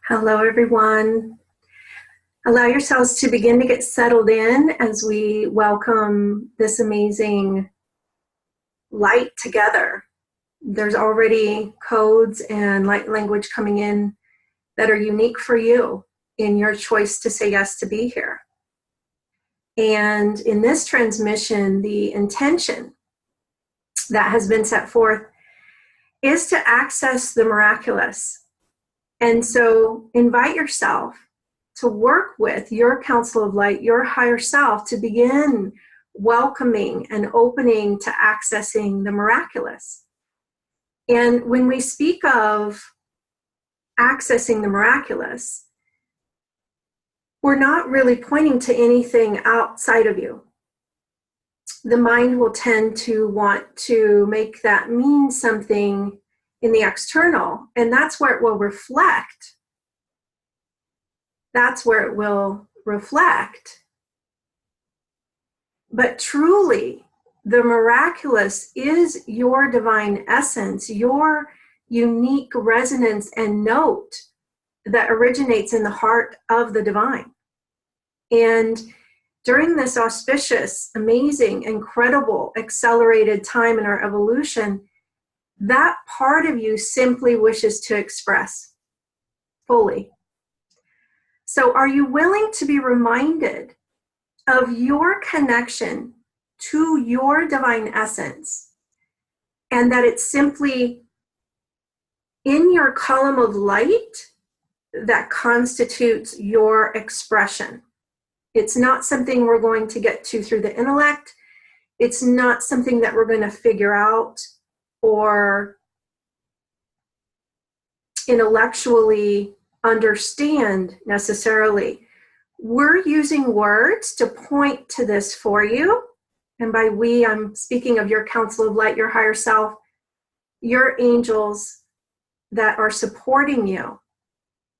Hello, everyone. Allow yourselves to begin to get settled in as we welcome this amazing light together. There's already codes and light language coming in that are unique for you in your choice to say yes to be here. And in this transmission, the intention that has been set forth is to access the miraculous. And so invite yourself to work with your council of light, your higher self, to begin welcoming and opening to accessing the miraculous. And when we speak of accessing the miraculous, we're not really pointing to anything outside of you. The mind will tend to want to make that mean something in the external, and that's where it will reflect. That's where it will reflect. But truly, the miraculous is your divine essence, your unique resonance and note that originates in the heart of the divine. And during this auspicious, amazing, incredible, accelerated time in our evolution, that part of you simply wishes to express fully. So are you willing to be reminded of your connection to your divine essence, and that it's simply in your column of light that constitutes your expression? It's not something we're going to get to through the intellect. It's not something that we're going to figure out or intellectually understand necessarily. We're using words to point to this for you. And by we, I'm speaking of your council of light, your higher self, your angels that are supporting you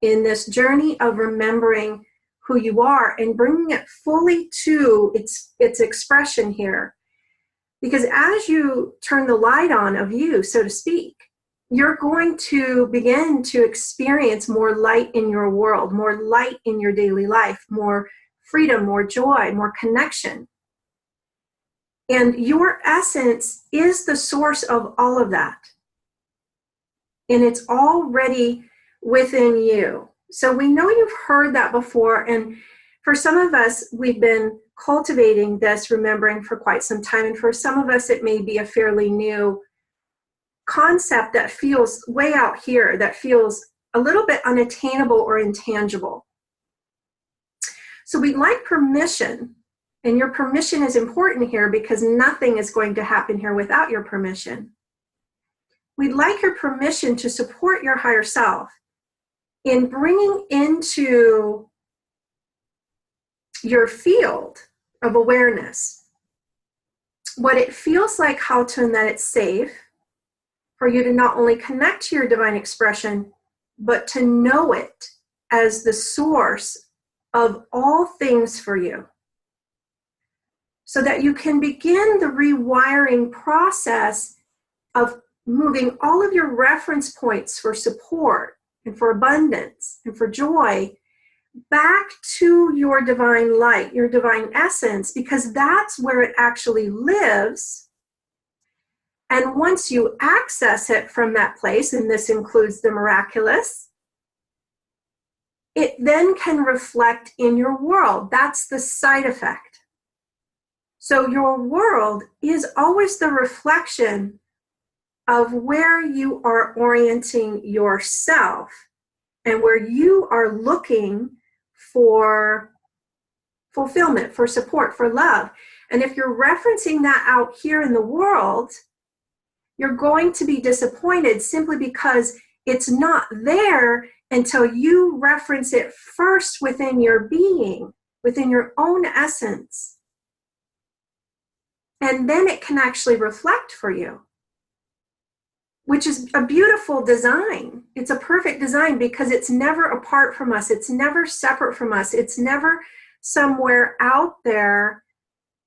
in this journey of remembering who you are and bringing it fully to its expression here. Because as you turn the light on of you, so to speak, you're going to begin to experience more light in your world, more light in your daily life, more freedom, more joy, more connection. And your essence is the source of all of that. And it's already within you. So we know you've heard that before. And for some of us, we've been cultivating this remembering for quite some time. And for some of us, it may be a fairly new concept that feels way out here, that feels a little bit unattainable or intangible. So we'd like permission, and your permission is important here because nothing is going to happen here without your permission. We'd like your permission to support your higher self in bringing into your field of awareness what it feels like, how to, and that it's safe for you to not only connect to your divine expression, but to know it as the source of all things for you, so that you can begin the rewiring process of moving all of your reference points for support and for abundance and for joy back to your divine light, your divine essence, because that's where it actually lives. And once you access it from that place, and this includes the miraculous, it then can reflect in your world. That's the side effect. So your world is always the reflection of where you are orienting yourself and where you are looking for fulfillment, for support, for love. And if you're referencing that out here in the world, you're going to be disappointed simply because it's not there until you reference it first within your being, within your own essence. And then it can actually reflect for you, which is a beautiful design. It's a perfect design because it's never apart from us. It's never separate from us. It's never somewhere out there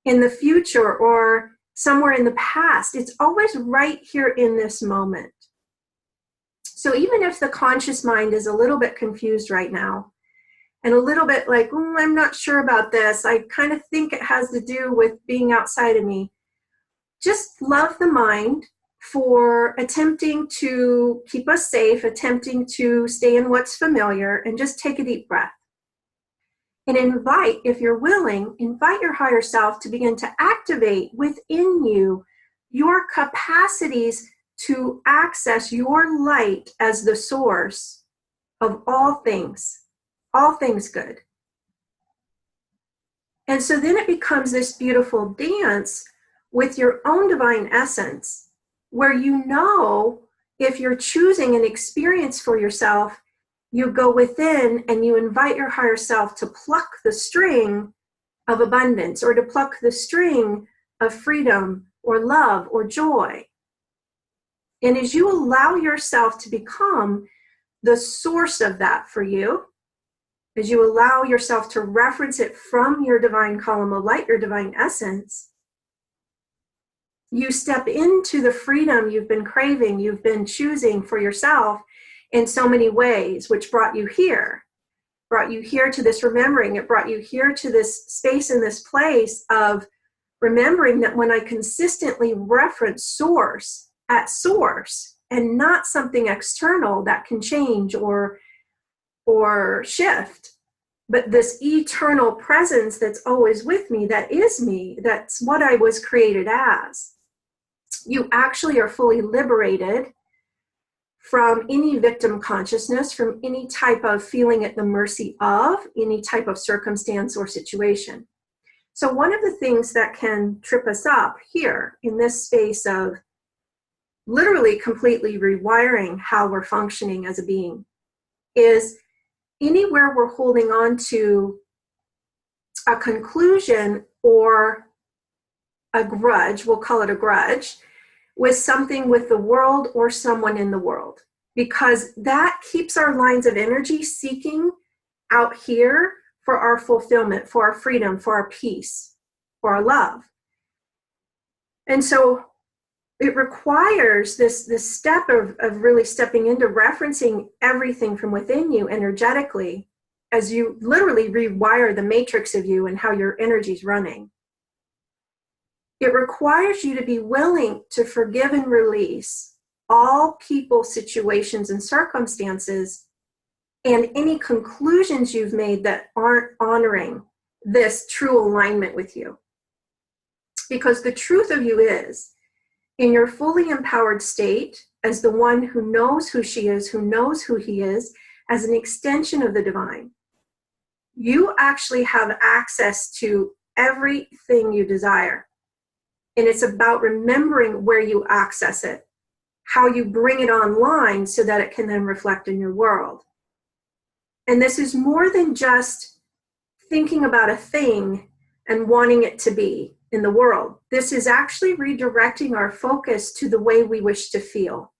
in the future or somewhere in the past. It's always right here in this moment. So even if the conscious mind is a little bit confused right now, and a little bit like, I'm not sure about this, I kind of think it has to do with being outside of me, just love the mind for attempting to keep us safe, attempting to stay in what's familiar, and just take a deep breath. And invite, if you're willing, invite your higher self to begin to activate within you your capacities to access your light as the source of all things good. And so then it becomes this beautiful dance with your own divine essence, where you know if you're choosing an experience for yourself, you go within and you invite your higher self to pluck the string of abundance, or to pluck the string of freedom or love or joy. And as you allow yourself to become the source of that for you, as you allow yourself to reference it from your divine column of light, your divine essence, you step into the freedom you've been craving, you've been choosing for yourself in so many ways, which brought you here to this remembering. It brought you here to this space and this place of remembering that when I consistently reference source at source and not something external that can change or shift, but this eternal presence that's always with me, that is me, that's what I was created as, you actually are fully liberated from any victim consciousness, from any type of feeling at the mercy of any type of circumstance or situation. So one of the things that can trip us up here in this space of literally completely rewiring how we're functioning as a being is anywhere we're holding on to a conclusion or a grudge, we'll call it a grudge, with something with the world or someone in the world, because that keeps our lines of energy seeking out here for our fulfillment, for our freedom, for our peace, for our love. And so it requires this step of really stepping into referencing everything from within you energetically as you literally rewire the matrix of you and how your energy's running. It requires you to be willing to forgive and release all people, situations, and circumstances, and any conclusions you've made that aren't honoring this true alignment with you. Because the truth of you is, in your fully empowered state, as the one who knows who she is, who knows who he is, as an extension of the divine, you actually have access to everything you desire. And it's about remembering where you access it, how you bring it online so that it can then reflect in your world. And this is more than just thinking about a thing and wanting it to be in the world. This is actually redirecting our focus to the way we wish to feel.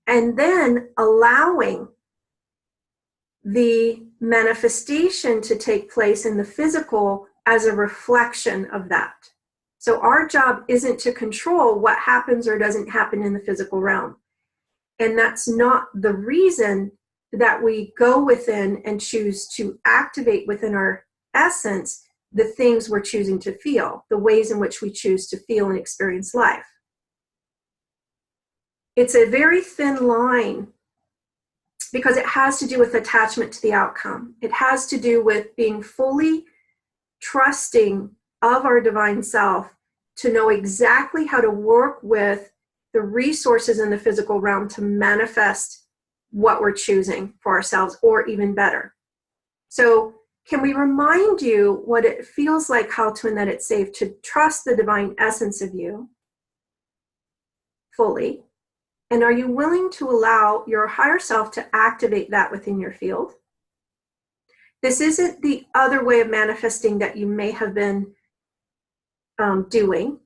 And then allowing the manifestation to take place in the physical as a reflection of that. So our job isn't to control what happens or doesn't happen in the physical realm. And that's not the reason that we go within and choose to activate within our essence the things we're choosing to feel, the ways in which we choose to feel and experience life. It's a very thin line because it has to do with attachment to the outcome. It has to do with being fully trusting of our divine self to know exactly how to work with the resources in the physical realm to manifest what we're choosing for ourselves, or even better. So can we remind you what it feels like, how to, and that it's safe to trust the divine essence of you fully? And are you willing to allow your higher self to activate that within your field? This isn't the other way of manifesting that you may have been doing.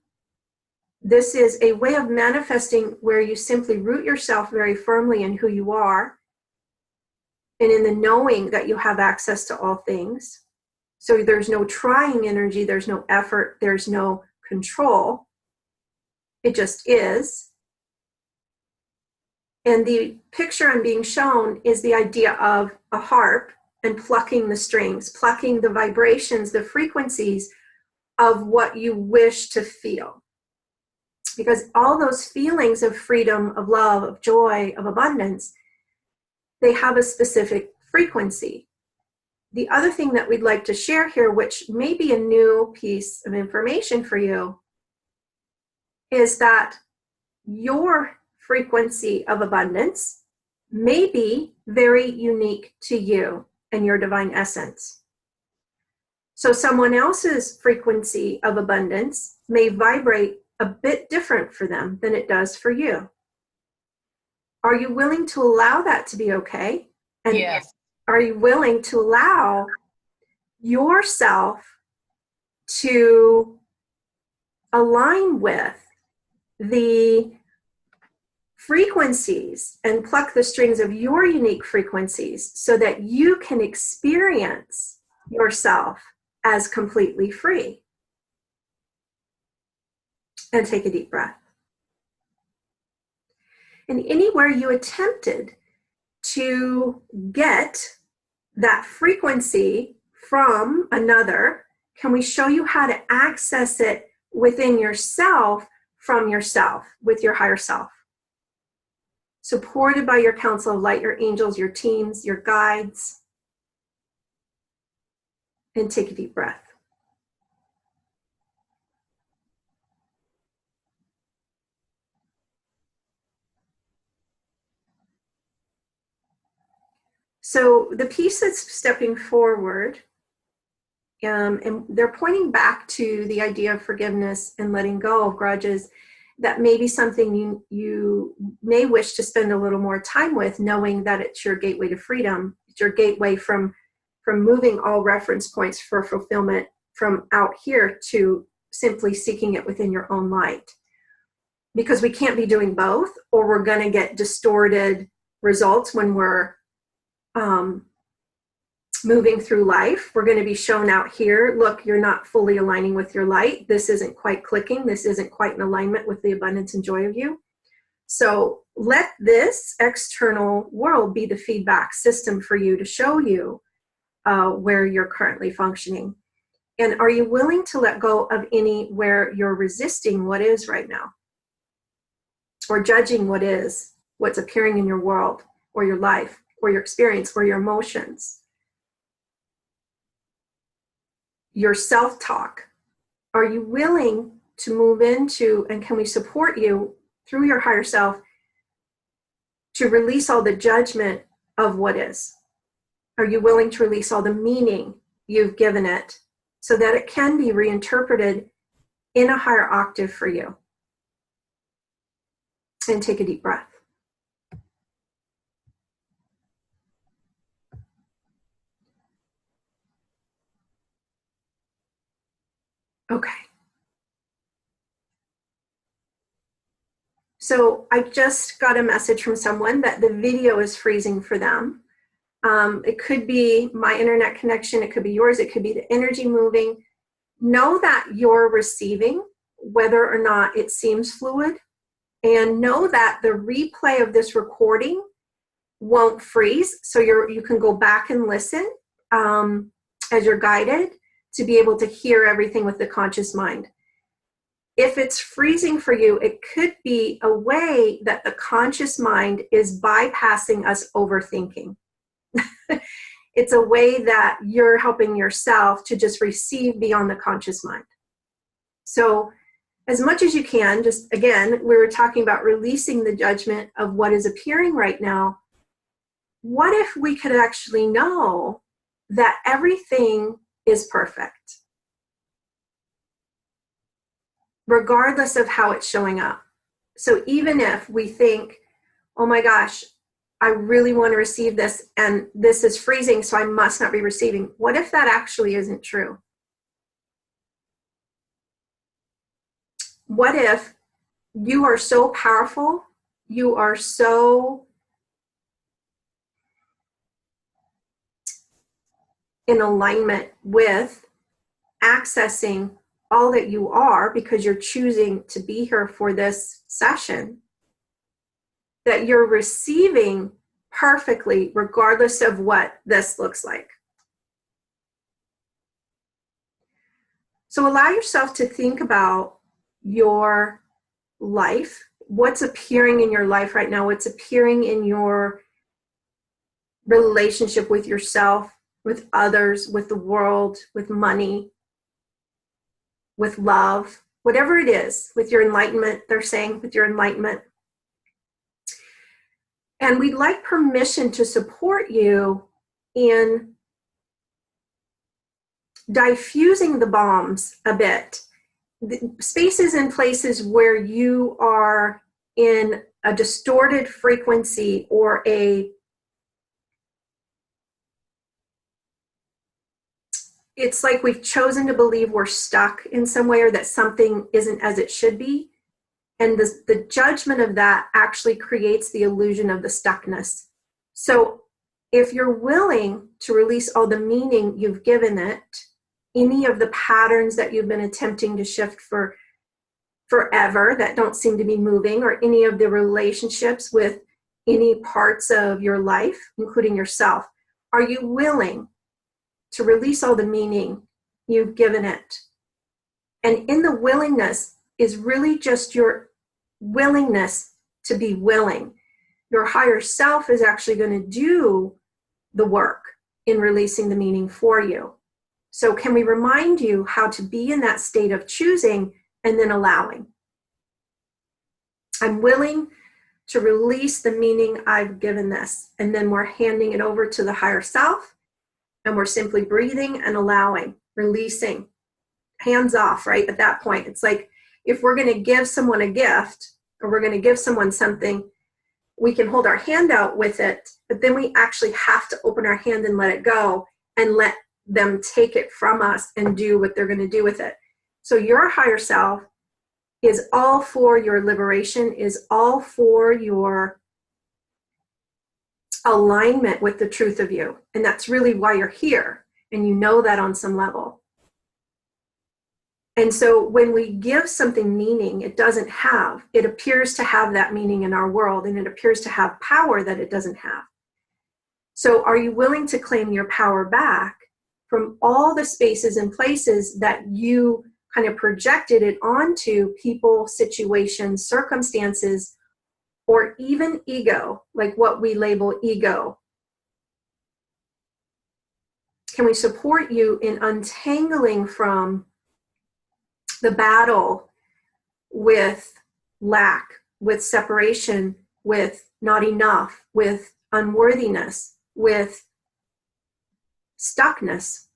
This is a way of manifesting where you simply root yourself very firmly in who you are and in the knowing that you have access to all things. So there's no trying energy, there's no effort, there's no control. It just is. And the picture I'm being shown is the idea of a harp and plucking the strings, plucking the vibrations, the frequencies of what you wish to feel. Because all those feelings of freedom, of love, of joy, of abundance, they have a specific frequency. The other thing that we'd like to share here, which may be a new piece of information for you, is that your frequency of abundance may be very unique to you and your divine essence. So someone else's frequency of abundance may vibrate a bit different for them than it does for you. Are you willing to allow that to be okay? And Yes. are you willing to allow yourself to align with the frequencies and pluck the strings of your unique frequencies so that you can experience yourself as completely free? And take a deep breath. And anywhere you attempted to get that frequency from another, can we show you how to access it within yourself, from yourself, with your higher self? Supported by your council of light, your angels, your teams, your guides. And take a deep breath. So the piece that's stepping forward, and they're pointing back to the idea of forgiveness and letting go of grudges. That may be something you may wish to spend a little more time with, knowing that it's your gateway to freedom. It's your gateway from moving all reference points for fulfillment from out here to simply seeking it within your own light. Because we can't be doing both, or we're going to get distorted results when we're moving through life. We're going to be shown out here, look, you're not fully aligning with your light. This isn't quite clicking. This isn't quite in alignment with the abundance and joy of you. So let this external world be the feedback system for you to show you where you're currently functioning. And are you willing to let go of any where you're resisting what is right now? Or judging what is, what's appearing in your world, or your life, or your experience, or your emotions? Your self-talk. Are you willing to move into, and can we support you through your higher self to release all the judgment of what is? Are you willing to release all the meaning you've given it so that it can be reinterpreted in a higher octave for you? And take a deep breath. Okay. So I just got a message from someone that the video is freezing for them. It could be my internet connection. It could be yours. It could be the energy moving. Know that you're receiving, whether or not it seems fluid. And know that the replay of this recording won't freeze. So you can go back and listen as you're guided to be able to hear everything with the conscious mind. If it's freezing for you, it could be a way that the conscious mind is bypassing us overthinking. It's a way that you're helping yourself to just receive beyond the conscious mind. So as much as you can, just again, we were talking about releasing the judgment of what is appearing right now. What if we could actually know that everything is perfect, regardless of how it's showing up? So even if we think, oh my gosh, I really want to receive this and this is freezing, so I must not be receiving. What if that actually isn't true? What if you are so powerful, you are so in alignment with accessing all that you are because you're choosing to be here for this session, that you're receiving perfectly, regardless of what this looks like. So allow yourself to think about your life, what's appearing in your life right now, what's appearing in your relationship with yourself, with others, with the world, with money, with love, whatever it is, with your enlightenment, they're saying, with your enlightenment. And we'd like permission to support you in diffusing the bombs a bit. The spaces and places where you are in a distorted frequency or it's like we've chosen to believe we're stuck in some way or that something isn't as it should be. And the judgment of that actually creates the illusion of the stuckness. So if you're willing to release all the meaning you've given it, any of the patterns that you've been attempting to shift for forever that don't seem to be moving, or any of the relationships with any parts of your life, including yourself, are you willing to release all the meaning you've given it? And in the willingness is really just your willingness to be willing. Your higher self is actually going to do the work in releasing the meaning for you. So can we remind you how to be in that state of choosing and then allowing? I'm willing to release the meaning I've given this. And then we're handing it over to the higher self, and we're simply breathing and allowing, releasing, hands off, right? At that point, it's like if we're going to give someone a gift or we're going to give someone something, we can hold our hand out with it, but then we actually have to open our hand and let it go and let them take it from us and do what they're going to do with it. So your higher self is all for your liberation, is all for your alignment with the truth of you. And that's really why you're here. And you know that on some level. And so when we give something meaning it doesn't have, it appears to have that meaning in our world, and it appears to have power that it doesn't have. So are you willing to claim your power back from all the spaces and places that you kind of projected it onto people, situations, circumstances, or even ego, like what we label ego? Can we support you in untangling from the battle with lack, with separation, with not enough, with unworthiness, with stuckness?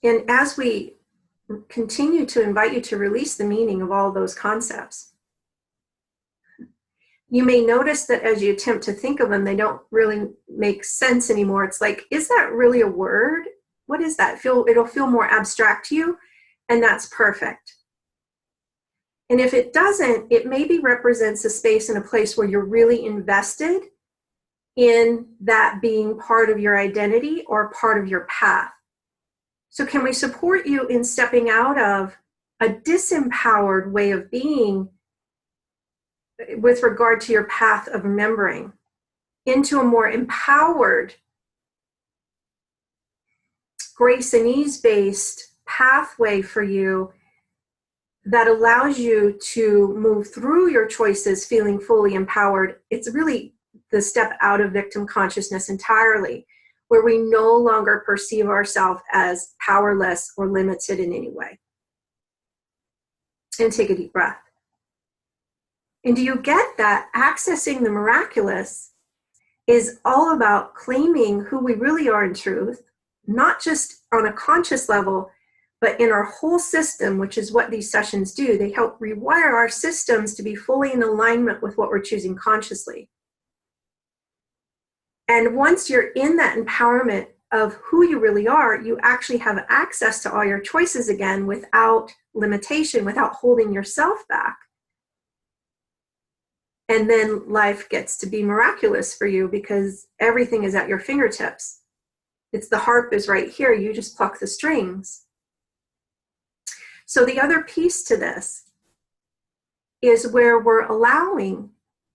And as we continue to invite you to release the meaning of all those concepts, you may notice that as you attempt to think of them, they don't really make sense anymore. It's like, is that really a word? What is that? It'll feel more abstract to you, and that's perfect. And if it doesn't, it maybe represents a space and a place where you're really invested in that being part of your identity or part of your path. So can we support you in stepping out of a disempowered way of being with regard to your path of remembering into a more empowered, grace and ease-based pathway for you that allows you to move through your choices feeling fully empowered? It's really the step out of victim consciousness entirely, where we no longer perceive ourselves as powerless or limited in any way. And take a deep breath. And do you get that accessing the miraculous is all about claiming who we really are in truth, not just on a conscious level, but in our whole system, which is what these sessions do. They help rewire our systems to be fully in alignment with what we're choosing consciously. And once you're in that empowerment of who you really are, you actually have access to all your choices again without limitation, without holding yourself back. And then life gets to be miraculous for you because everything is at your fingertips. It's the harp is right here. You just pluck the strings. So the other piece to this is where we're allowing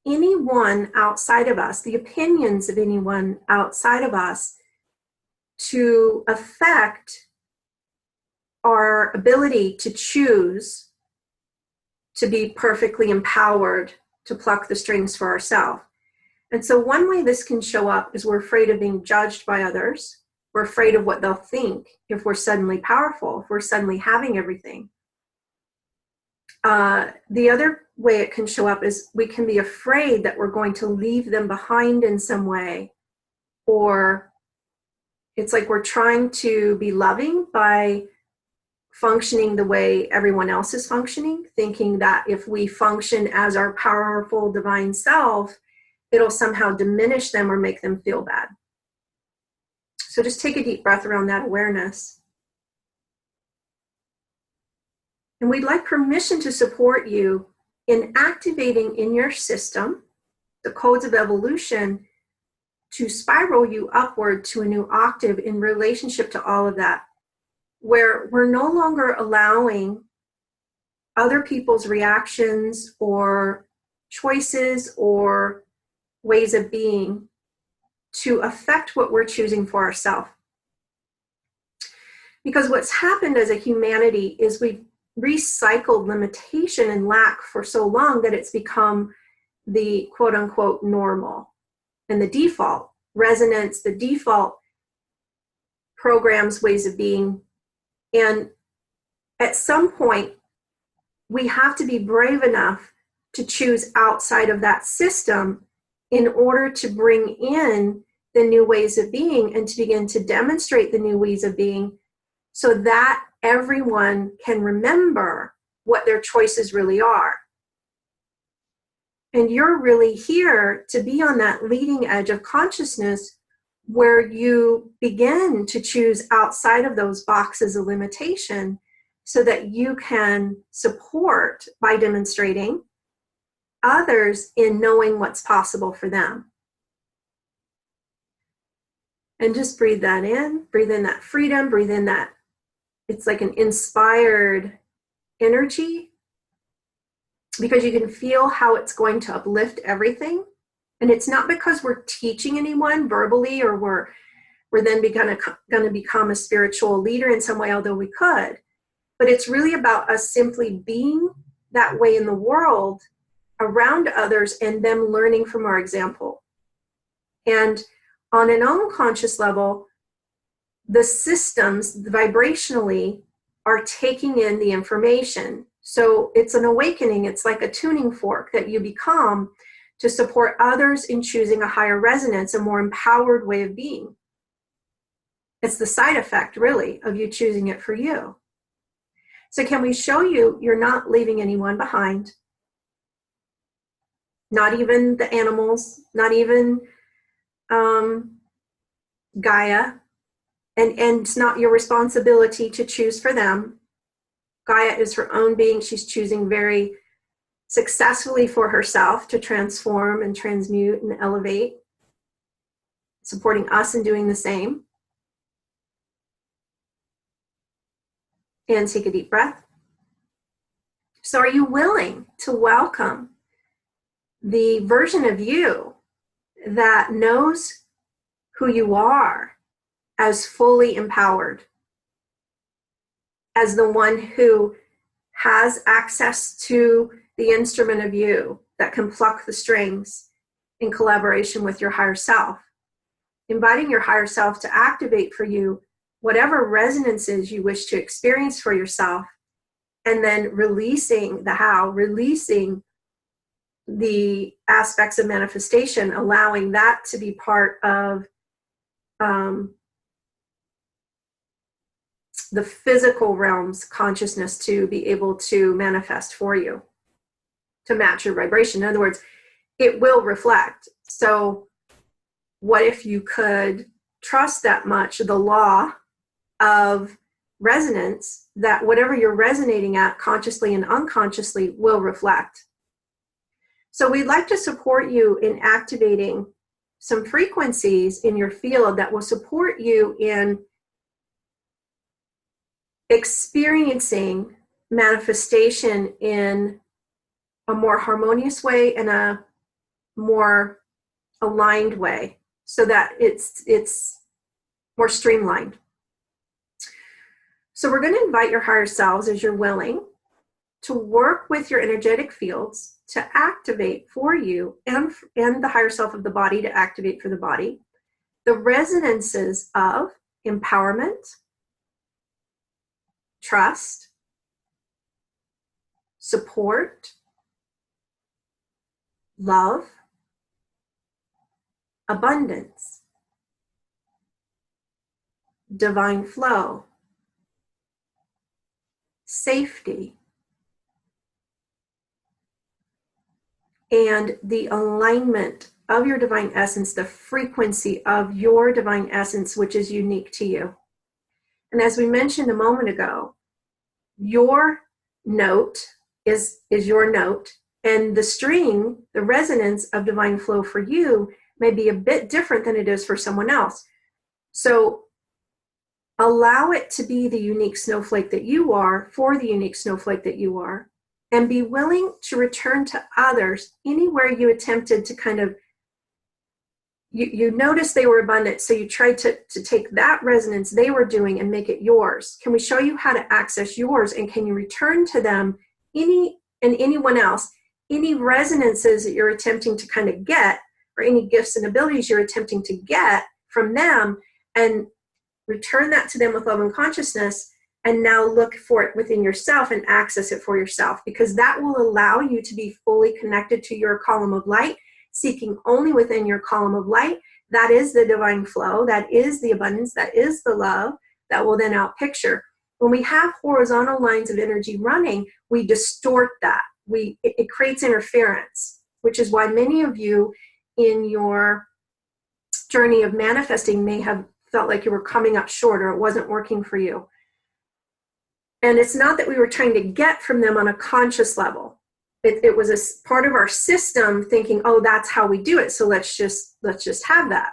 anyone outside of us, the opinions of anyone outside of us, to affect our ability to choose to be perfectly empowered to pluck the strings for ourselves. And so one way this can show up is we're afraid of being judged by others. We're afraid of what they'll think if we're suddenly powerful, if we're suddenly having everything. The other way it can show up is we can be afraid that we're going to leave them behind in some way, or it's like we're trying to be loving by functioning the way everyone else is functioning, thinking that if we function as our powerful divine self, it'll somehow diminish them or make them feel bad. So just take a deep breath around that awareness. And we'd like permission to support you in activating in your system the codes of evolution to spiral you upward to a new octave in relationship to all of that, where we're no longer allowing other people's reactions or choices or ways of being to affect what we're choosing for ourselves. Because what's happened as a humanity is we've recycled limitation and lack for so long that it's become the quote unquote normal and the default resonance, the default programs, ways of being. And at some point, we have to be brave enough to choose outside of that system in order to bring in the new ways of being and to begin to demonstrate the new ways of being so that everyone can remember what their choices really are. And you're really here to be on that leading edge of consciousness where you begin to choose outside of those boxes of limitation so that you can support, by demonstrating, others in knowing what's possible for them. And just breathe that in that freedom, breathe in that, it's like an inspired energy, because you can feel how it's going to uplift everything. And it's not because we're teaching anyone verbally or we're then going to become a spiritual leader in some way, although we could. But it's really about us simply being that way in the world around others and them learning from our example. And on an unconscious level, the systems vibrationally are taking in the information. So it's an awakening. It's like a tuning fork that you become to support others in choosing a higher resonance, a more empowered way of being. It's the side effect, really, of you choosing it for you. So can we show you you're not leaving anyone behind? Not even the animals, not even Gaia. And it's not your responsibility to choose for them. Gaia is her own being. She's choosing very successfully for herself to transform and transmute and elevate, supporting us in doing the same. And take a deep breath. So are you willing to welcome the version of you that knows who you are as fully empowered, as the one who has access to the instrument of you that can pluck the strings in collaboration with your higher self, inviting your higher self to activate for you whatever resonances you wish to experience for yourself, and then releasing the how, releasing the aspects of manifestation, allowing that to be part of the physical realm's consciousness to be able to manifest for you, to match your vibration. In other words, it will reflect. So what if you could trust that much, the law of resonance, that whatever you're resonating at consciously and unconsciously will reflect. So we'd like to support you in activating some frequencies in your field that will support you in experiencing manifestation in a more harmonious way and a more aligned way, so that it's more streamlined. So we're going to invite your higher selves, as you're willing, to work with your energetic fields to activate for you, and the higher self of the body to activate for the body, the resonances of empowerment, trust, support, love, abundance, divine flow, safety, and the alignment of your divine essence, the frequency of your divine essence, which is unique to you. And as we mentioned a moment ago, your note is your note, and the string, the resonance of divine flow for you may be a bit different than it is for someone else. So allow it to be the unique snowflake that you are for the unique snowflake that you are, and be willing to return to others anywhere you attempted to kind of, you noticed they were abundant, so you tried to take that resonance they were doing and make it yours. Can we show you how to access yours, and can you return to them anyone else, any resonances that you're attempting to kind of get, or any gifts and abilities you're attempting to get from them, and return that to them with love and consciousness, and now look for it within yourself and access it for yourself, because that will allow you to be fully connected to your column of light, seeking only within your column of light. That is the divine flow, that is the abundance, that is the love that will then outpicture. When we have horizontal lines of energy running, we distort that. It creates interference, which is why many of you in your journey of manifesting may have felt like you were coming up short, or it wasn't working for you. And it's not that we were trying to get from them on a conscious level. It was a part of our system thinking, oh, that's how we do it, so let's just have that.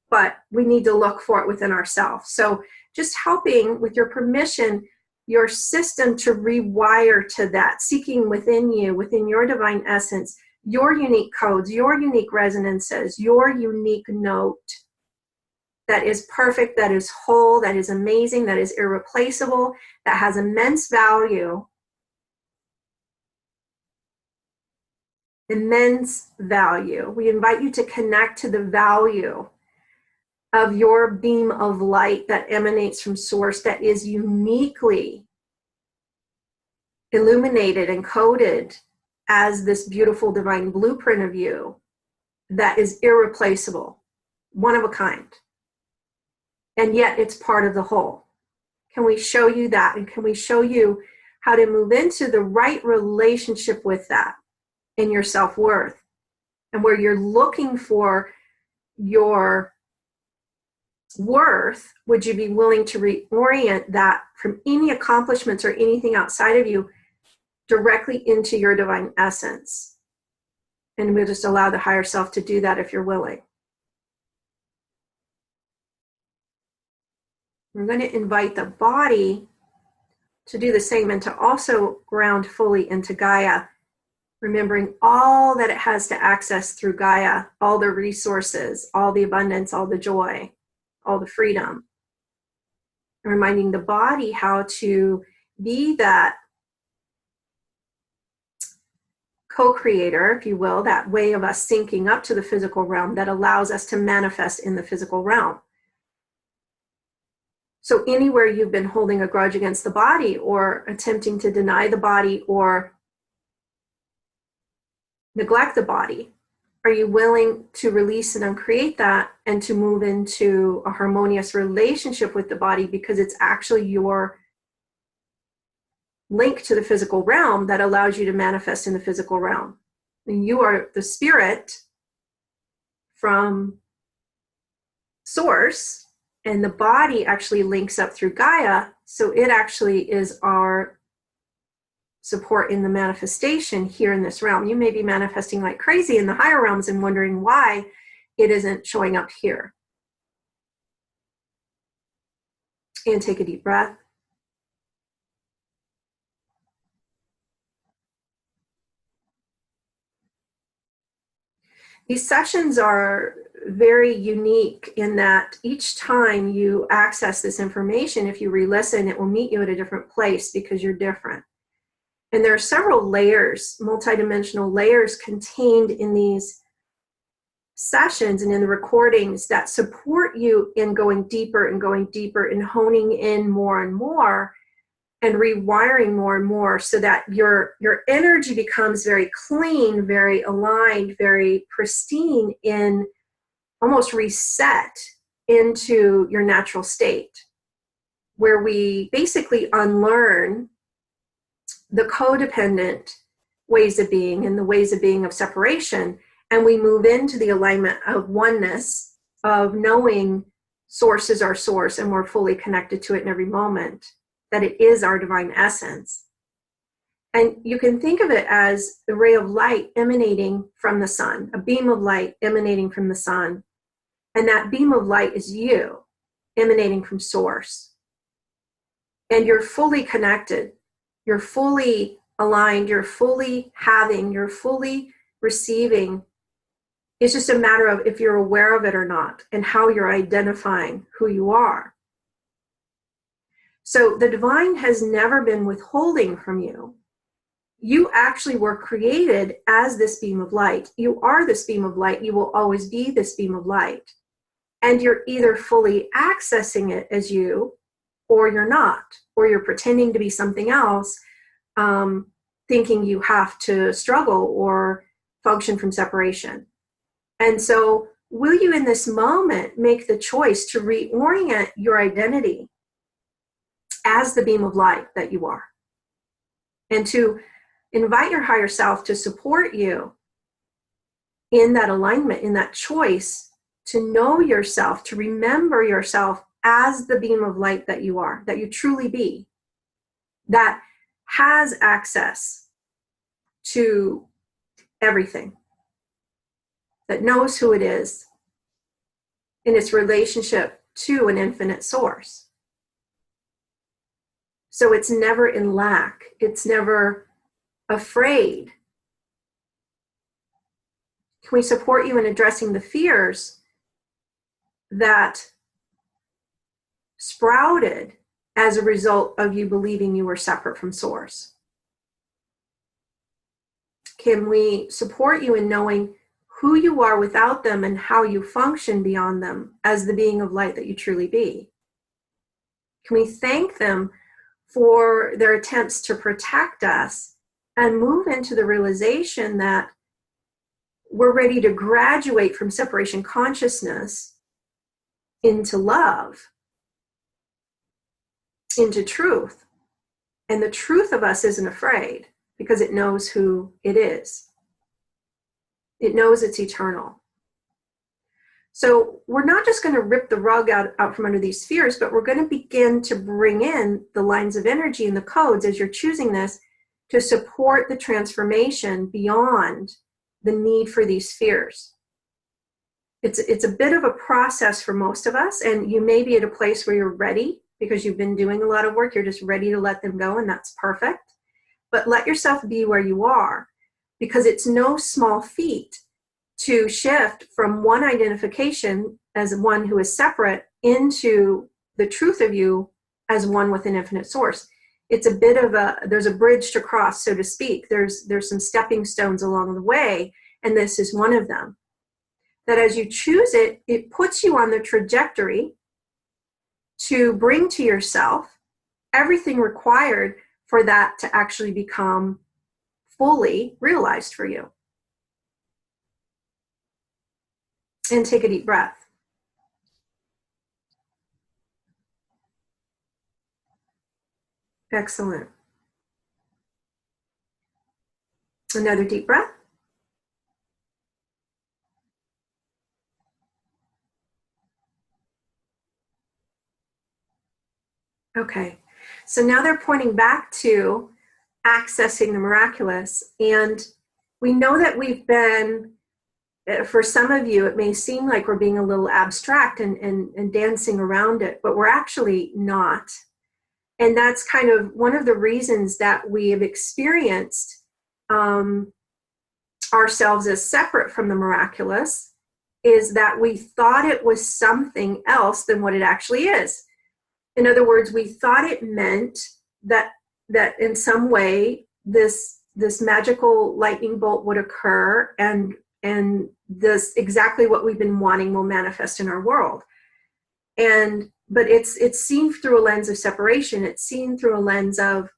But we need to look for it within ourselves. So just helping, with your permission, your system to rewire to that, seeking within you, within your divine essence, your unique codes, your unique resonances, your unique note that is perfect, that is whole, that is amazing, that is irreplaceable, that has immense value. Immense value. We invite you to connect to the value of your beam of light that emanates from source, that is uniquely illuminated and coded as this beautiful divine blueprint of you that is irreplaceable, one of a kind. And yet it's part of the whole. Can we show you that? And can we show you how to move into the right relationship with that in your self-worth, and where you're looking for your worth? Would you be willing to reorient that from any accomplishments or anything outside of you directly into your divine essence? And we'll just allow the higher self to do that if you're willing. We're going to invite the body to do the same, and to also ground fully into Gaia, remembering all that it has to access through Gaia, all the resources, all the abundance, all the joy, all the freedom. And reminding the body how to be that co-creator, if you will, that way of us syncing up to the physical realm that allows us to manifest in the physical realm. So anywhere you've been holding a grudge against the body, or attempting to deny the body, or neglect the body, are you willing to release and uncreate that, and to move into a harmonious relationship with the body, because it's actually your link to the physical realm that allows you to manifest in the physical realm. And you are the spirit from source, and the body actually links up through Gaia, so it actually is our support in the manifestation here in this realm. You may be manifesting like crazy in the higher realms and wondering why it isn't showing up here. And take a deep breath. These sessions are very unique in that each time you access this information, if you re-listen, it will meet you at a different place because you're different. And there are several layers, multidimensional layers contained in these sessions and in the recordings that support you in going deeper and honing in more and more and rewiring more and more so that your energy becomes very clean, very aligned, very pristine, in almost reset into your natural state, where we basically unlearn the codependent ways of being and the ways of being of separation, and we move into the alignment of oneness, of knowing source is our source and we're fully connected to it in every moment, that it is our divine essence. And you can think of it as a ray of light emanating from the sun, a beam of light emanating from the sun. And that beam of light is you, emanating from source. And you're fully connected. You're fully aligned. You're fully having. You're fully receiving. It's just a matter of if you're aware of it or not and how you're identifying who you are. So the divine has never been withholding from you. You actually were created as this beam of light. You are this beam of light. You will always be this beam of light. And you're either fully accessing it as you, or you're not, or you're pretending to be something else, thinking you have to struggle or function from separation. And so will you in this moment make the choice to reorient your identity as the beam of light that you are, and to invite your higher self to support you in that alignment, in that choice to know yourself, to remember yourself as the beam of light that you are, that you truly be, that has access to everything, that knows who it is in its relationship to an infinite source. So it's never in lack. It's never afraid. Can we support you in addressing the fears that sprouted as a result of you believing you were separate from source? Can we support you in knowing who you are without them and how you function beyond them as the being of light that you truly be? Can we thank them for their attempts to protect us and move into the realization that we're ready to graduate from separation consciousness into love, into truth? And the truth of us isn't afraid because it knows who it is. It knows it's eternal. So we're not just going to rip the rug out from under these fears, but we're going to begin to bring in the lines of energy and the codes as you're choosing this to support the transformation beyond the need for these fears. It's a bit of a process for most of us, and you may be at a place where you're ready because you've been doing a lot of work. You're just ready to let them go, and that's perfect. But let yourself be where you are, because it's no small feat to shift from one identification as one who is separate into the truth of you as one with an infinite source. It's a bit of there's a bridge to cross, so to speak. There's some stepping stones along the way, and this is one of them. That as you choose it, it puts you on the trajectory to bring to yourself everything required for that to actually become fully realized for you. And take a deep breath. Excellent. Another deep breath. Okay, so now they're pointing back to accessing the miraculous. And we know that we've been, for some of you, it may seem like we're being a little abstract and dancing around it, but we're actually not. And that's kind of one of the reasons that we have experienced our ourselves as separate from the miraculous is that we thought it was something else than what it actually is. In other words, we thought it meant that in some way this magical lightning bolt would occur, and this exactly what we've been wanting will manifest in our world. But it's seen through a lens of separation. It's seen through a lens of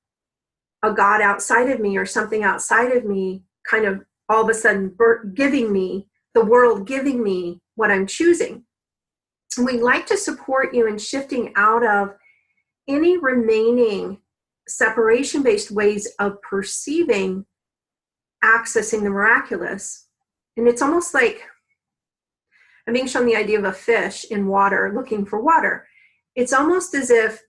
a God outside of me or something outside of me kind of all of a sudden giving me, the world giving me what I'm choosing. And we'd like to support you in shifting out of any remaining separation-based ways of perceiving accessing the miraculous. And it's almost like I'm being shown the idea of a fish in water looking for water. It's almost as if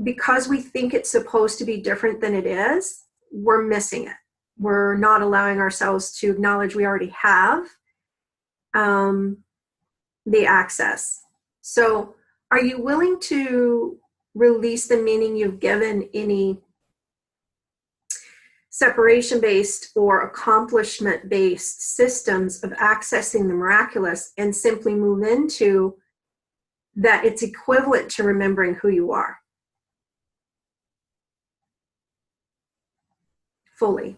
because we think it's supposed to be different than it is, we're missing it. We're not allowing ourselves to acknowledge we already have the access. So are you willing to release the meaning you've given any separation-based or accomplishment-based systems of accessing the miraculous and simply move into that it's equivalent to remembering who you are fully,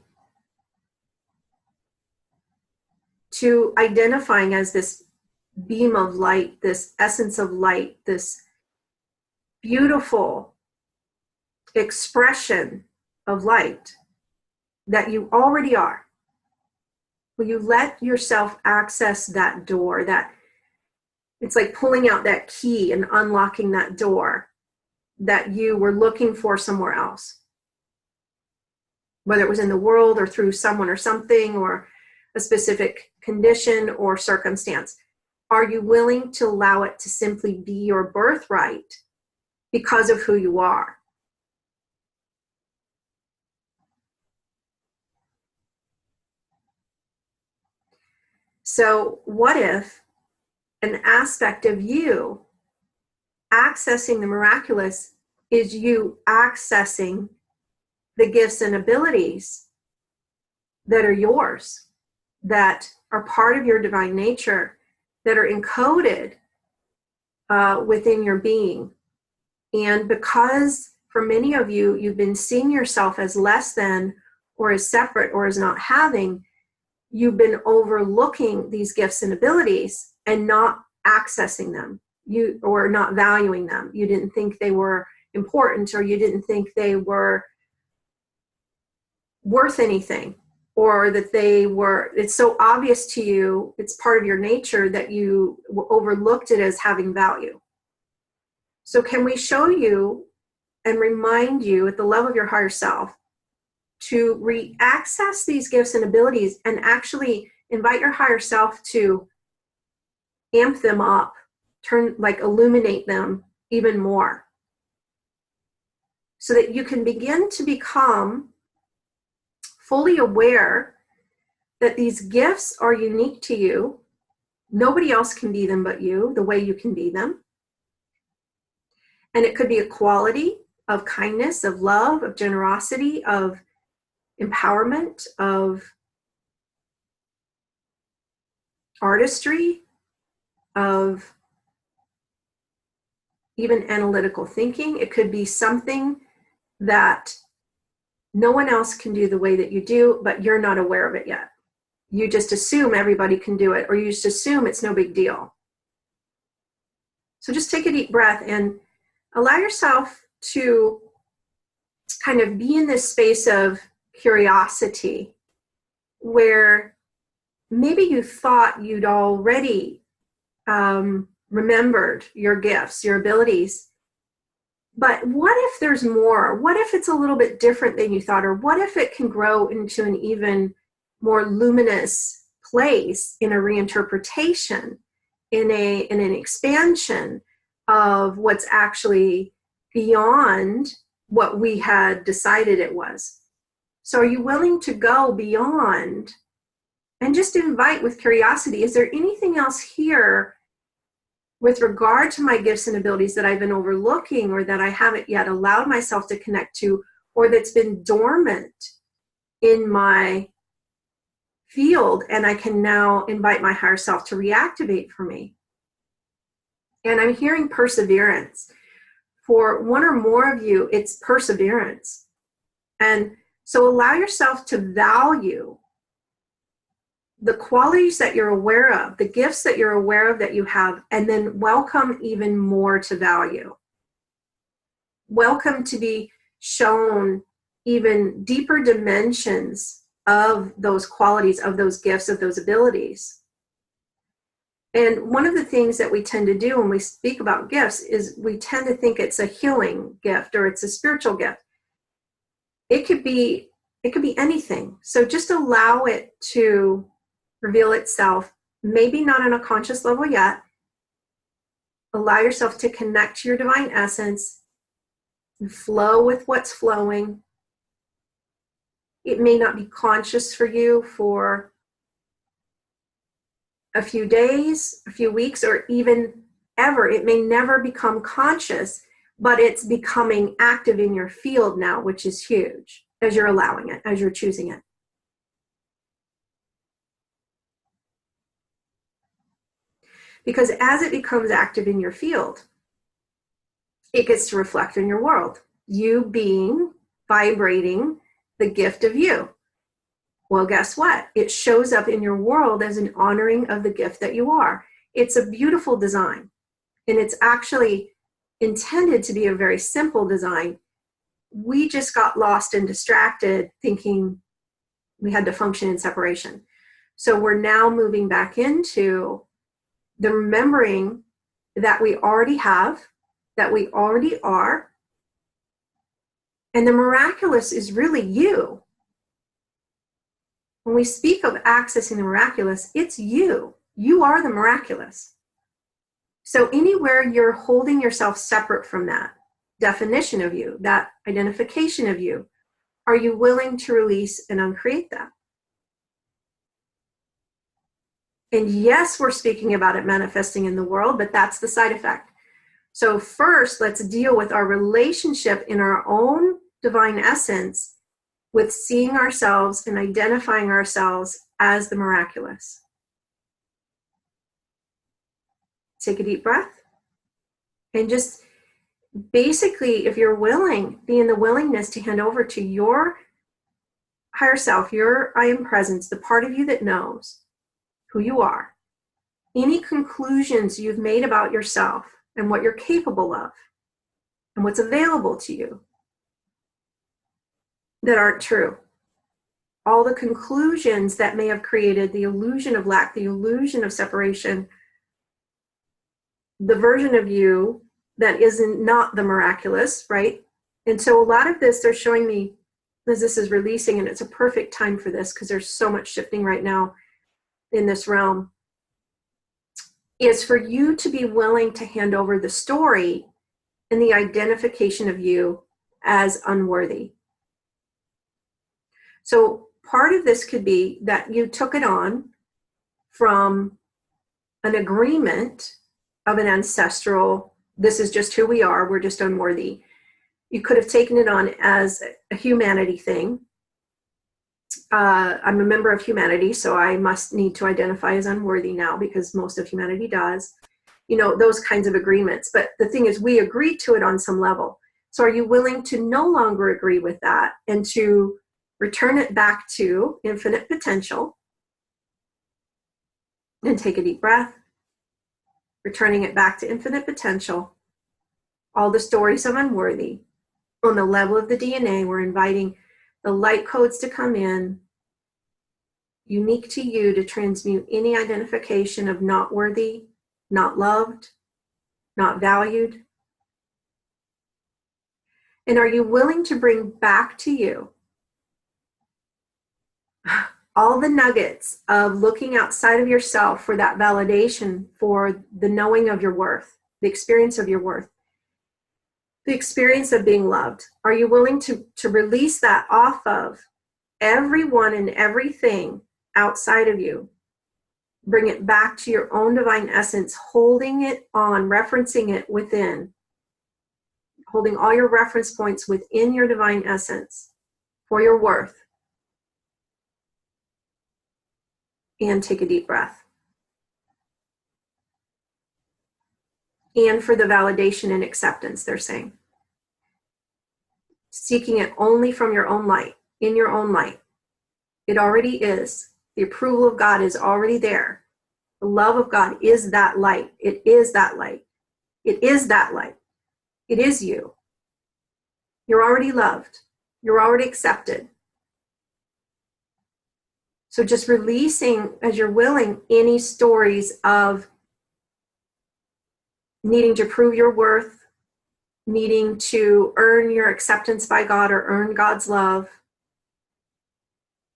to identifying as this beam of light, this essence of light, this beautiful expression of light that you already are? Will you let yourself access that door? That it's like pulling out that key and unlocking that door that you were looking for somewhere else, whether it was in the world or through someone or something or a specific condition or circumstance. Are you willing to allow it to simply be your birthright because of who you are? So what if an aspect of you accessing the miraculous is you accessing the gifts and abilities that are yours, that are part of your divine nature, that are encoded within your being? And because for many of you, you've been seeing yourself as less than or as separate or as not having, you've been overlooking these gifts and abilities and not accessing them, or not valuing them. You didn't think they were important, or you didn't think they were worth anything, or that it's so obvious to you, it's part of your nature, that you overlooked it as having value. So can we show you and remind you at the level of your higher self to re-access these gifts and abilities and actually invite your higher self to amp them up, illuminate them even more, so that you can begin to become fully aware that these gifts are unique to you. Nobody else can be them but you, the way you can be them. And it could be a quality of kindness, of love, of generosity, of empowerment, of artistry, of even analytical thinking. It could be something that no one else can do the way that you do, but you're not aware of it yet. You just assume everybody can do it, or you just assume it's no big deal. So just take a deep breath and allow yourself to kind of be in this space of curiosity, where maybe you thought you'd already remembered your gifts, your abilities. But what if there's more? What if it's a little bit different than you thought? Or what if it can grow into an even more luminous place in a reinterpretation, in an expansion of what's actually beyond what we had decided it was? So are you willing to go beyond and just invite with curiosity, is there anything else here with regard to my gifts and abilities that I've been overlooking, or that I haven't yet allowed myself to connect to, or that's been dormant in my field, and I can now invite my higher self to reactivate for me. And I'm hearing perseverance. For one or more of you, it's perseverance. And so allow yourself to value the qualities that you're aware of, the gifts that you're aware of that you have, and then welcome even more to value. Welcome to be shown even deeper dimensions of those qualities, of those gifts, of those abilities. And one of the things that we tend to do when we speak about gifts is we tend to think it's a healing gift or it's a spiritual gift. It could be anything. So just allow it to reveal itself, maybe not on a conscious level yet. Allow yourself to connect to your divine essence and flow with what's flowing. It may not be conscious for you for a few days, a few weeks, or even ever. It may never become conscious, but it's becoming active in your field now, which is huge, as you're allowing it, as you're choosing it. Because as it becomes active in your field, it gets to reflect in your world. You being, vibrating the gift of you. Well, guess what? It shows up in your world as an honoring of the gift that you are. It's a beautiful design. And it's actually intended to be a very simple design. We just got lost and distracted thinking we had to function in separation. So we're now moving back into the remembering that we already have, that we already are. And the miraculous is really you. When we speak of accessing the miraculous, it's you. You are the miraculous. So anywhere you're holding yourself separate from that definition of you, that identification of you, are you willing to release and uncreate that? And yes, we're speaking about it manifesting in the world, but that's the side effect. So first, let's deal with our relationship in our own divine essence with seeing ourselves and identifying ourselves as the miraculous. Take a deep breath. And just basically, if you're willing, be in the willingness to hand over to your higher self, your I am presence, the part of you that knows who you are, any conclusions you've made about yourself and what you're capable of and what's available to you that aren't true. All the conclusions that may have created the illusion of lack, the illusion of separation, the version of you that isn't not the miraculous, right? And so a lot of this, they're showing me as this is releasing, and it's a perfect time for this because there's so much shifting right now in this realm, is for you to be willing to hand over the story and the identification of you as unworthy. So part of this could be that you took it on from an agreement of an ancestral, this is just who we are, we're just unworthy. You could have taken it on as a humanity thing. I'm a member of humanity, so I must need to identify as unworthy now because most of humanity does. You know, those kinds of agreements. But the thing is, we agreed to it on some level. So are you willing to no longer agree with that and to return it back to infinite potential? And take a deep breath. Returning it back to infinite potential. All the stories of unworthy. On the level of the DNA, we're inviting the light codes to come in, unique to you, to transmute any identification of not worthy, not loved, not valued. And are you willing to bring back to you all the nuggets of looking outside of yourself for that validation, for the knowing of your worth, the experience of your worth, the experience of being loved? Are you willing to release that off of everyone and everything outside of you? Bring it back to your own divine essence, holding it on, referencing it within, holding all your reference points within your divine essence for your worth. And take a deep breath. And for the validation and acceptance, they're saying. Seeking it only from your own light, in your own light. It already is. The approval of God is already there. The love of God is that light. It is that light. It is that light. It is you. You're already loved. You're already accepted. So just releasing, as you're willing, any stories of needing to prove your worth, needing to earn your acceptance by God or earn God's love.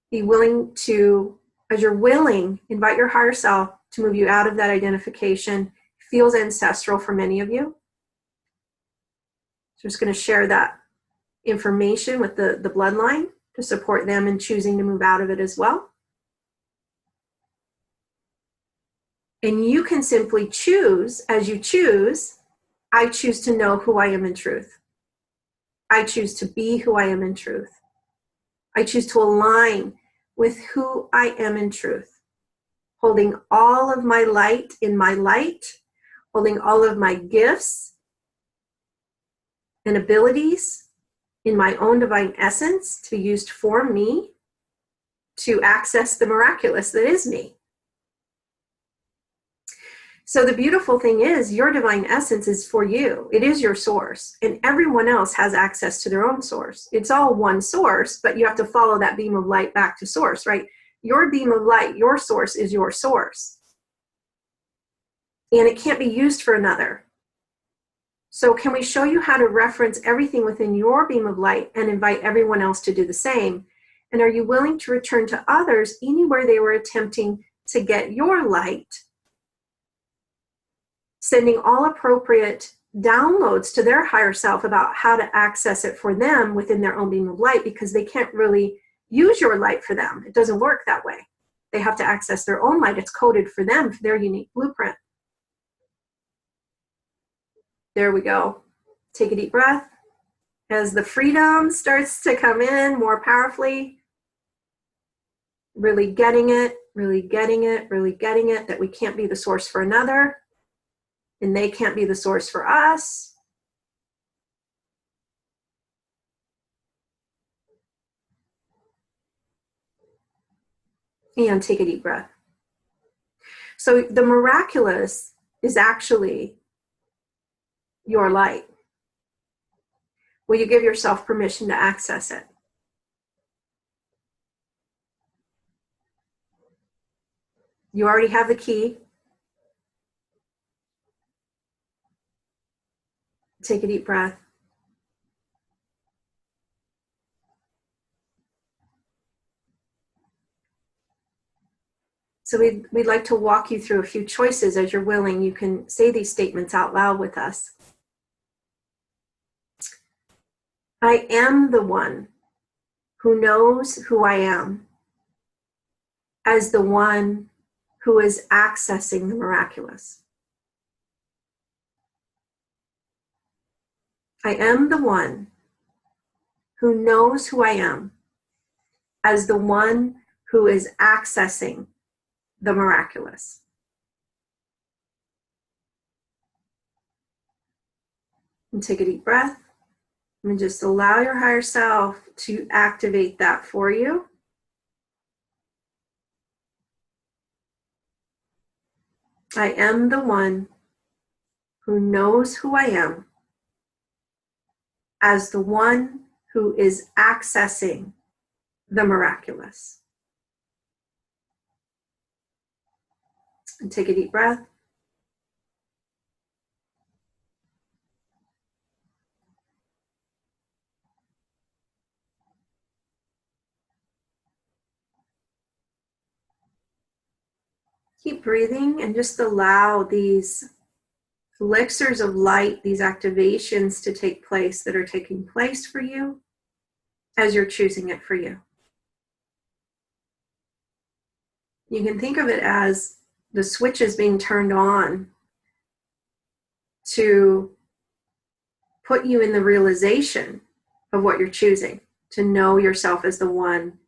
Be willing to, as you're willing, invite your higher self to move you out of that identification. Feels ancestral for many of you. So I'm just going to share that information with the bloodline to support them in choosing to move out of it as well. And you can simply choose, as you choose, I choose to know who I am in truth. I choose to be who I am in truth. I choose to align with who I am in truth, holding all of my light in my light, holding all of my gifts and abilities in my own divine essence to be used for me to access the miraculous that is me. So the beautiful thing is your divine essence is for you. It is your source, and everyone else has access to their own source. It's all one source, but you have to follow that beam of light back to source, right? Your beam of light, your source is your source. And it can't be used for another. So can we show you how to reference everything within your beam of light and invite everyone else to do the same? And are you willing to return to others anywhere they were attempting to get your light, sending all appropriate downloads to their higher self about how to access it for them within their own beam of light, because they can't really use your light for them. It doesn't work that way. They have to access their own light. It's coded for them, for their unique blueprint. There we go. Take a deep breath. As the freedom starts to come in more powerfully, really getting it, really getting it, really getting it, that we can't be the source for another. And they can't be the source for us. And take a deep breath. So the miraculous is actually your light. Will you give yourself permission to access it? You already have the key. Take a deep breath. So we'd like to walk you through a few choices. As you're willing, you can say these statements out loud with us. I am the one who knows who I am as the one who is accessing the miraculous. I am the one who knows who I am as the one who is accessing the miraculous. And take a deep breath and just allow your higher self to activate that for you. I am the one who knows who I am as the one who is accessing the miraculous. And take a deep breath. Keep breathing and just allow these elixirs of light, these activations to take place that are taking place for you as you're choosing it for you. You can think of it as the switch is being turned on to put you in the realization of what you're choosing, to know yourself as the one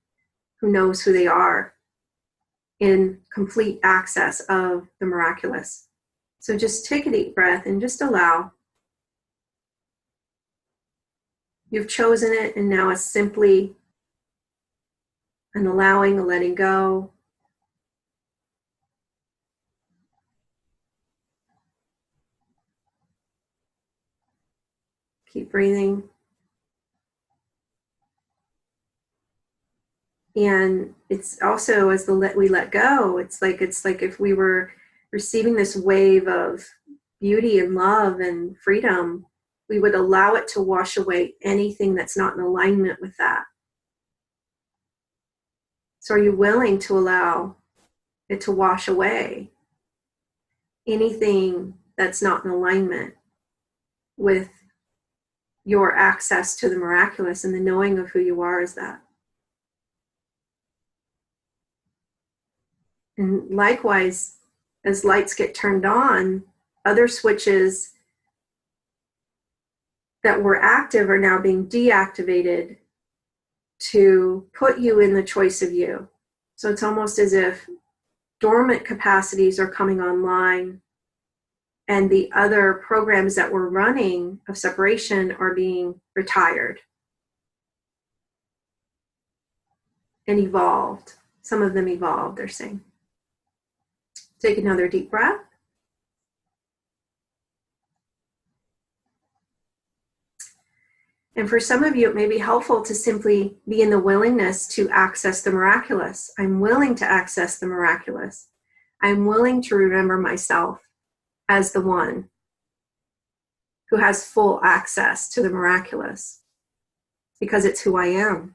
who knows who they are, in complete access of the miraculous. So just take a deep breath and just allow. You've chosen it, and now it's simply an allowing, a letting go. Keep breathing. And it's also, as we let go, it's like if we were receiving this wave of beauty and love and freedom, we would allow it to wash away anything that's not in alignment with that. So are you willing to allow it to wash away anything that's not in alignment with your access to the miraculous and the knowing of who you are as that? And likewise, as lights get turned on, other switches that were active are now being deactivated to put you in the choice of you. So it's almost as if dormant capacities are coming online, and the other programs that were running of separation are being retired and evolved. Some of them evolved, they're saying. Take another deep breath. And for some of you, it may be helpful to simply be in the willingness to access the miraculous. I'm willing to access the miraculous. I'm willing to remember myself as the one who has full access to the miraculous, because it's who I am.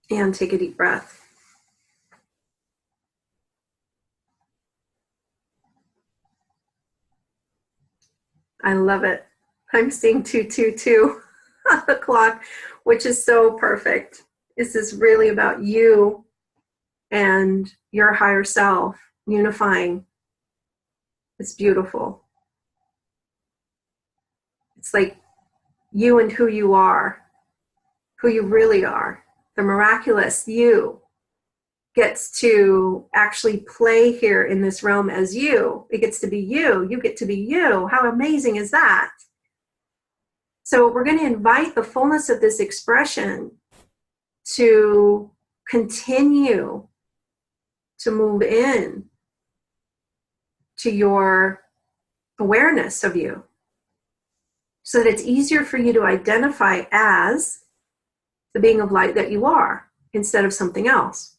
And take a deep breath. I love it. I'm seeing 222 on the clock, which is so perfect. This is really about you and your higher self unifying. It's beautiful. It's like you and who you are, who you really are. The miraculous you gets to actually play here in this realm as you. It gets to be you. You get to be you. How amazing is that? So we're going to invite the fullness of this expression to continue to move in to your awareness of you, so that it's easier for you to identify as the being of light that you are instead of something else.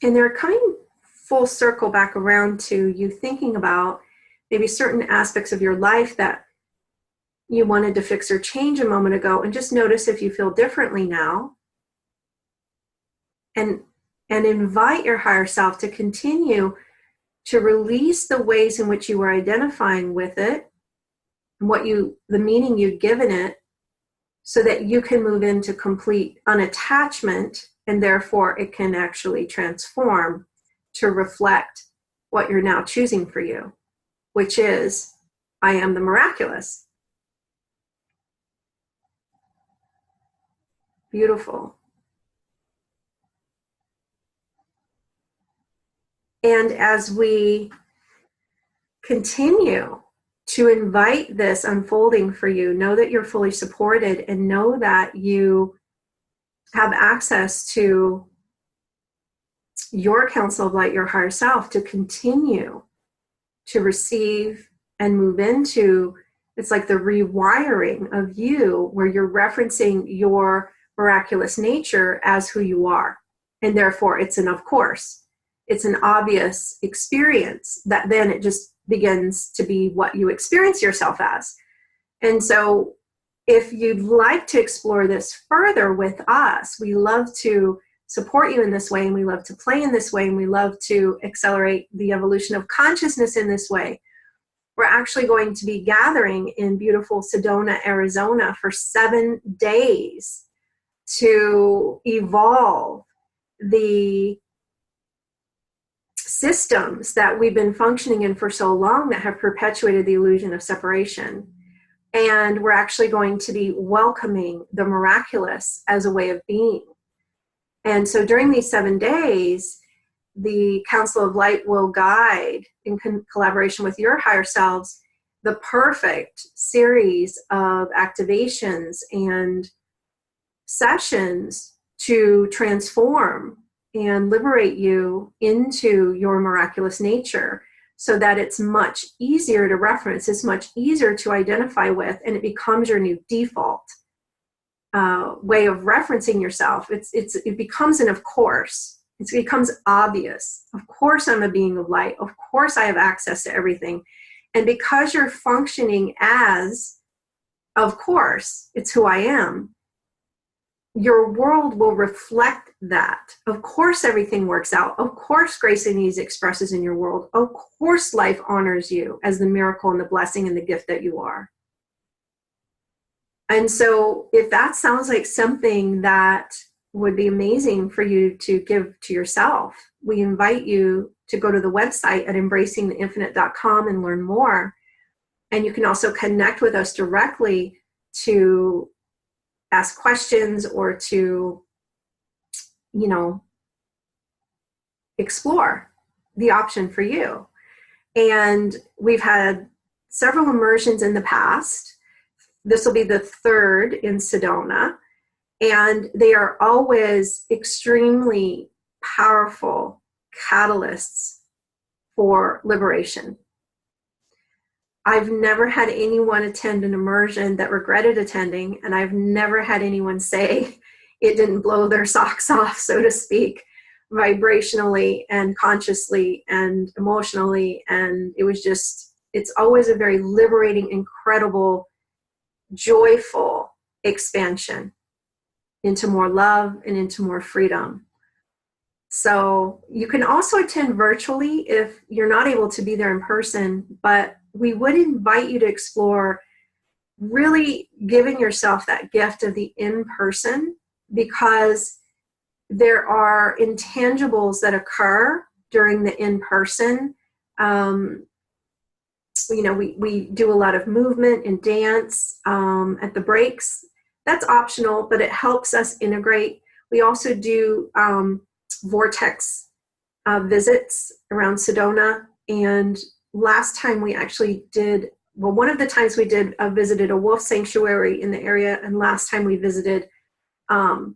And they're coming full circle back around to you thinking about maybe certain aspects of your life that you wanted to fix or change a moment ago, and just notice if you feel differently now. And invite your higher self to continue to release the ways in which you were identifying with it, and the meaning you'd given it, so that you can move into complete unattachment, and therefore it can actually transform to reflect what you're now choosing for you, which is, I am the miraculous. Beautiful. And as we continue to invite this unfolding for you, know that you're fully supported, and know that you have access to your council of light, your higher self, to continue to receive and move into. It's like the rewiring of you, where you're referencing your miraculous nature as who you are. And therefore it's an of course. It's an obvious experience that then it just begins to be what you experience yourself as. And so if you'd like to explore this further with us, we love to support you in this way, and we love to play in this way, and we love to accelerate the evolution of consciousness in this way. We're actually going to be gathering in beautiful Sedona, Arizona for 7 days to evolve the systems that we've been functioning in for so long that have perpetuated the illusion of separation. And we're actually going to be welcoming the miraculous as a way of being. And so during these 7 days, the Council of Light will guide, in collaboration with your higher selves, the perfect series of activations and sessions to transform and liberate you into your miraculous nature, so that it's much easier to reference, it's much easier to identify with, and it becomes your new default way of referencing yourself. It becomes an of course. It becomes obvious. Of course I'm a being of light. Of course I have access to everything. And because you're functioning as, of course, it's who I am, your world will reflect that. Of course everything works out. Of course grace and ease expresses in your world. Of course life honors you as the miracle and the blessing and the gift that you are. And so if that sounds like something that would be amazing for you to give to yourself, we invite you to go to the website at embracingtheinfinite.com and learn more. And you can also connect with us directly to ask questions or to, explore the option for you. And we've had several immersions in the past. This will be the third in Sedona. And they are always extremely powerful catalysts for liberation. I've never had anyone attend an immersion that regretted attending, and I've never had anyone say it didn't blow their socks off, so to speak, vibrationally and consciously and emotionally. And it was just, it's always a very liberating, incredible, joyful expansion into more love and into more freedom. So you can also attend virtually if you're not able to be there in person, but we would invite you to explore really giving yourself that gift of the in-person, because there are intangibles that occur during the in-person. We do a lot of movement and dance at the breaks. That's optional, but it helps us integrate. We also do vortex visits around Sedona. And last time we actually did, one of the times we did visited a wolf sanctuary in the area. And last time we visited a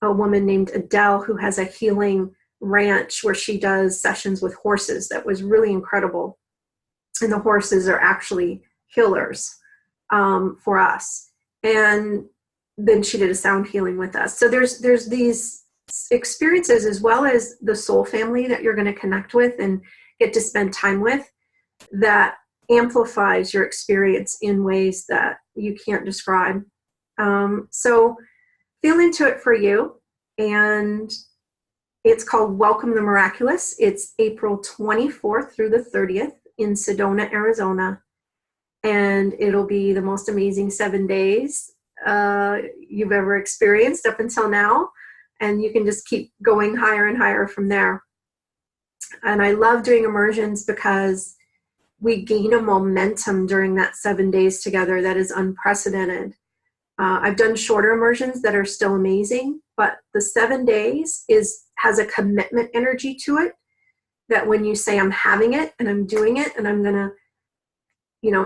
woman named Adele, who has a healing ranch where she does sessions with horses. That was really incredible. And the horses are actually healers for us. And then she did a sound healing with us. So there's these experiences, as well as the soul family that you're going to connect with and get to spend time with, that amplifies your experience in ways that you can't describe. So feel into it for you. And it's called Welcome the Miraculous. It's April 24th through the 30th in Sedona, Arizona. And it'll be the most amazing 7 days you've ever experienced up until now. And you can just keep going higher and higher from there. And I love doing immersions because we gain a momentum during that 7 days together that is unprecedented. I've done shorter immersions that are still amazing, but the 7 days has a commitment energy to it, that when you say I'm having it and I'm doing it and I'm going to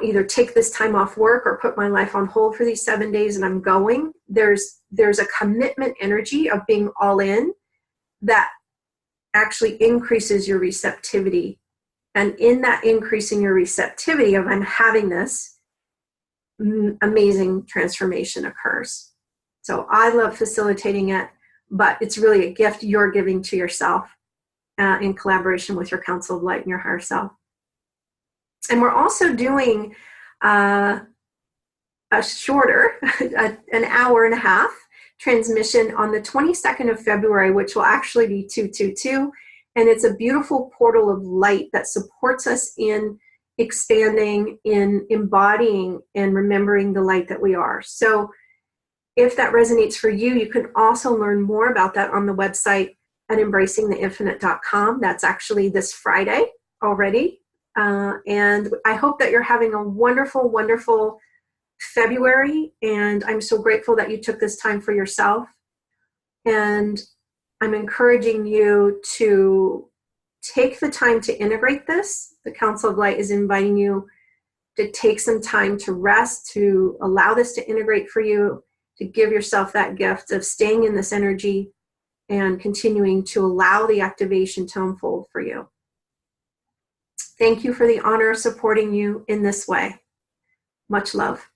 either take this time off work or put my life on hold for these 7 days and I'm going, there's a commitment energy of being all in that actually increases your receptivity. And in that increasing your receptivity of I'm having this, amazing transformation occurs. So I love facilitating it, but it's really a gift you're giving to yourself in collaboration with your Council of Light and your higher self. And we're also doing a shorter, an hour and a half transmission on the 22nd of February, which will actually be 222. And it's a beautiful portal of light that supports us in expanding, in embodying, and remembering the light that we are. So if that resonates for you, you can also learn more about that on the website. at embracingtheinfinite.com. That's actually this Friday already. And I hope that you're having a wonderful, wonderful February. And I'm so grateful that you took this time for yourself. And I'm encouraging you to take the time to integrate this. The Council of Light is inviting you to take some time to rest, to allow this to integrate for you, to give yourself that gift of staying in this energy and continuing to allow the activation to unfold for you. Thank you for the honor of supporting you in this way. Much love.